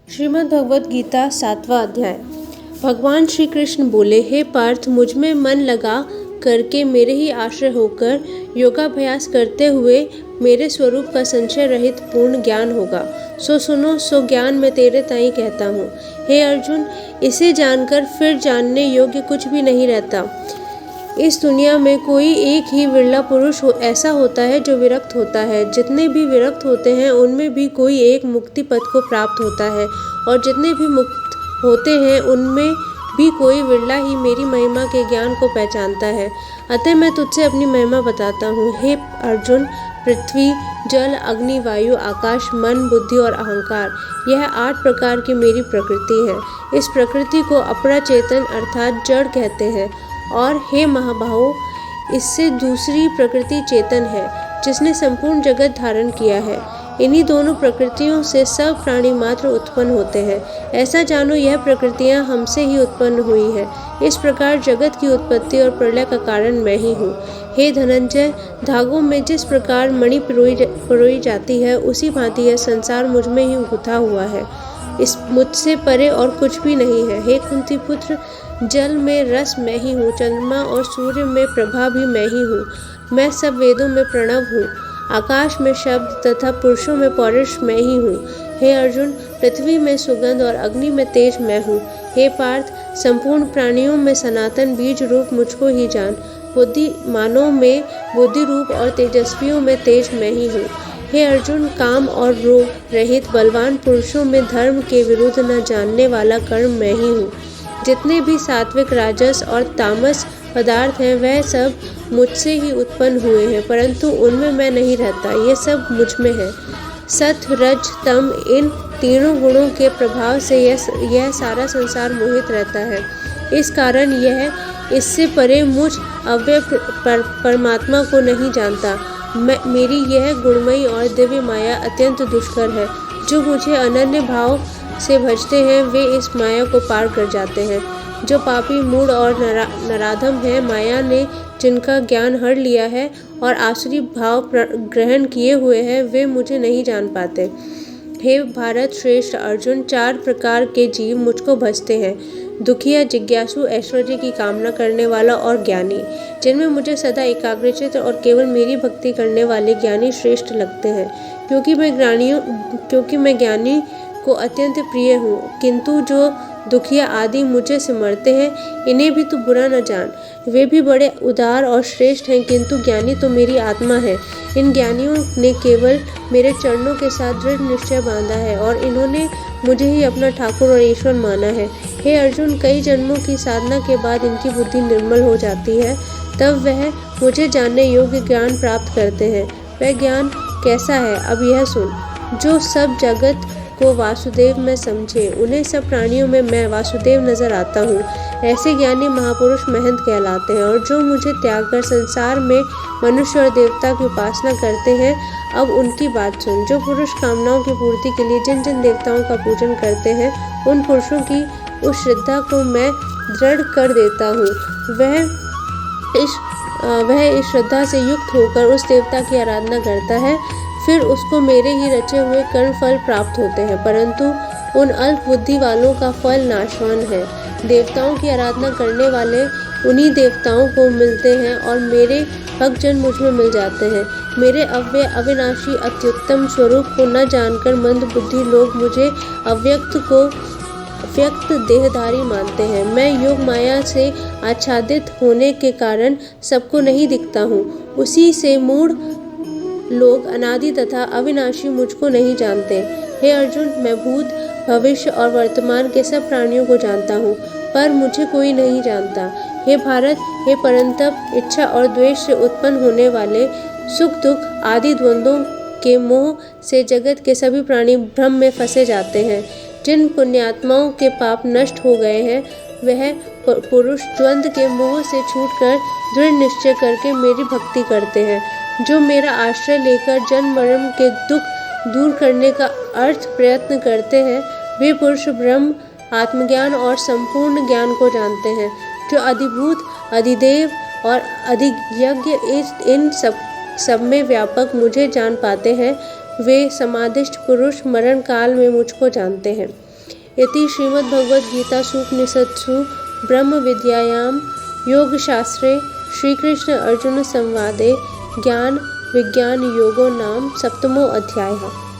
श्रीमद् भगवद गीता 7वां अध्याय। भगवान श्री कृष्ण बोले, हे पार्थ, मुझ में मन लगा करके मेरे ही आश्रय होकर योगाभ्यास करते हुए मेरे स्वरूप का संशय रहित पूर्ण ज्ञान होगा। सो सुनो, सो ज्ञान मैं तेरे ताई कहता हूँ। हे अर्जुन, इसे जानकर फिर जानने योग्य कुछ भी नहीं रहता। इस दुनिया में कोई एक ही विरला पुरुष ऐसा होता है जो विरक्त होता है। जितने भी विरक्त होते हैं उनमें भी कोई एक मुक्ति पद को प्राप्त होता है, और जितने भी मुक्त होते हैं उनमें भी कोई विरला ही मेरी महिमा के ज्ञान को पहचानता है। अतः मैं तुझसे अपनी महिमा बताता हूँ। हे अर्जुन, पृथ्वी, जल, अग्नि, वायु, आकाश, मन, बुद्धि और अहंकार, यह 8 प्रकार की मेरी प्रकृति है। इस प्रकृति को अपरा चेतन अर्थात जड़ कहते हैं। और हे महाबाहो, इससे दूसरी प्रकृति चेतन है, जिसने संपूर्ण जगत धारण किया है। इन्हीं दोनों प्रकृतियों से सब प्राणी मात्र उत्पन्न होते हैं। ऐसा जानो, यह प्रकृतियां हमसे ही उत्पन्न हुई है। इस प्रकार जगत की उत्पत्ति और प्रलय का कारण मैं ही हूँ। हे धनंजय, धागों में जिस प्रकार मणि पिरोई जाती है, उसी भांति यह संसार मुझ में ही गुथा हुआ है। इस मुझसे परे और कुछ भी नहीं है। हे कुंती पुत्र, जल में रस मैं ही हूँ, चंद्रमा और सूर्य में प्रभा भी मैं ही हूँ। मैं सब वेदों में प्रणव हूँ, आकाश में शब्द तथा पुरुषों में पौरुष मैं ही हूँ। हे अर्जुन, पृथ्वी में सुगंध और अग्नि में तेज मैं हूँ। हे पार्थ, संपूर्ण प्राणियों में सनातन बीज रूप मुझको ही जान। बुद्धिमानों में बुद्धि रूप और तेजस्वियों में तेज मैं ही हूँ। हे अर्जुन, काम और रोग रहित बलवान पुरुषों में धर्म के विरुद्ध न जानने वाला कर्म मैं ही हूँ। जितने भी सात्विक, राजस और तामस पदार्थ हैं, वह सब मुझसे ही उत्पन्न हुए हैं, परंतु उनमें मैं नहीं रहता। ये सब मुझ में है। सत, रज, तम, इन तीनों गुणों के प्रभाव से यह सारा संसार मोहित रहता है। इस कारण यह इससे परे मुझ अव्यय परमात्मा को नहीं जानता। मेरी यह गुणमयी और दिव्य माया अत्यंत दुष्कर है। जो मुझे अनन्य भाव से भजते हैं, वे इस माया को पार कर जाते हैं। जो पापी, मूढ़ और नराधम है, माया ने जिनका ज्ञान हर लिया है और आसुरी भाव ग्रहण किए हुए हैं, वे मुझे नहीं जान पाते। हे भारत श्रेष्ठ अर्जुन, 4 प्रकार के जीव मुझको भजते हैं। दुखिया, जिज्ञासु, ऐश्वर्य की कामना करने वाला और ज्ञानी। जिनमें मुझे सदा एकाग्रचित्त और केवल मेरी भक्ति करने वाले ज्ञानी श्रेष्ठ लगते हैं, क्योंकि मैं ज्ञानी को अत्यंत प्रिय हूँ। किंतु जो दुखिया आदि मुझे सिमरते हैं, इन्हें भी तू बुरा न जान। वे भी बड़े उदार और श्रेष्ठ हैं, किंतु ज्ञानी तो मेरी आत्मा है। इन ज्ञानियों ने केवल मेरे चरणों के साथ दृढ़ निश्चय बांधा है, और इन्होंने मुझे ही अपना ठाकुर और ईश्वर माना है। हे अर्जुन, कई जन्मों की साधना के बाद इनकी बुद्धि निर्मल हो जाती है, तब वह मुझे जानने योग्य ज्ञान प्राप्त करते हैं। वह ज्ञान कैसा है, अब यह सुन। जो सब जगत को वासुदेव में समझे, उन्हें सब प्राणियों में मैं वासुदेव नजर आता हूँ। ऐसे ज्ञानी महापुरुष महंत कहलाते हैं। और जो मुझे त्याग कर संसार में मनुष्य और देवता की उपासना करते हैं, अब उनकी बात सुन। जो पुरुष कामनाओं की पूर्ति के लिए जिन जिन देवताओं का पूजन करते हैं, उन पुरुषों की उस श्रद्धा को मैं दृढ़ कर देता हूँ। वह इस श्रद्धा से युक्त होकर उस देवता की आराधना करता है, फिर उसको मेरे ही रचे हुए कर्म फल प्राप्त होते हैं। परंतु उन अल्प बुद्धि वालों का फल नाशवान है। देवताओं की आराधना करने वाले उन्हीं देवताओं को मिलते हैं, और मेरे भक्तजन मुझ में मिल जाते हैं। मेरे अव्यय अविनाशी अत्युत्तम स्वरूप को न जानकर मंद बुद्धि लोग मुझे व्यक्त देहधारी मानते हैं। मैं योग माया से आच्छादित होने के कारण सबको नहीं दिखता हूँ। उसी से मूढ़ लोग अनादि तथा अविनाशी मुझको नहीं जानते। हे अर्जुन, मैं भूत, भविष्य और वर्तमान के सब प्राणियों को जानता हूँ, पर मुझे कोई नहीं जानता। हे भारत, हे परंतप, इच्छा और द्वेष से उत्पन्न होने वाले सुख दुख आदि द्वंद्वों के मोह से जगत के सभी प्राणी भ्रम में फंसे जाते हैं। जिन पुण्यात्माओं के पाप नष्ट हो गए हैं, वह पुरुष द्वंद्व के मोह से छूटकर दृढ़ निश्चय करके मेरी भक्ति करते हैं। जो मेरा आश्रय लेकर जन्म मरण के दुख दूर करने का अर्थ प्रयत्न करते हैं, वे पुरुष ब्रह्म, आत्मज्ञान और संपूर्ण ज्ञान को जानते हैं। जो अधिभूत, अधिदेव और अधियज्ञ इन सब में व्यापक मुझे जान पाते हैं, वे समाधिष्ठ पुरुष मरण काल में मुझको जानते हैं। इति श्रीमद्भगवद्गीतासूपनिषत्सु ब्रह्मविद्यायां योगशास्त्रे श्रीकृष्ण अर्जुन संवादे ज्ञान विज्ञान योगो नाम 7मो अध्यायः।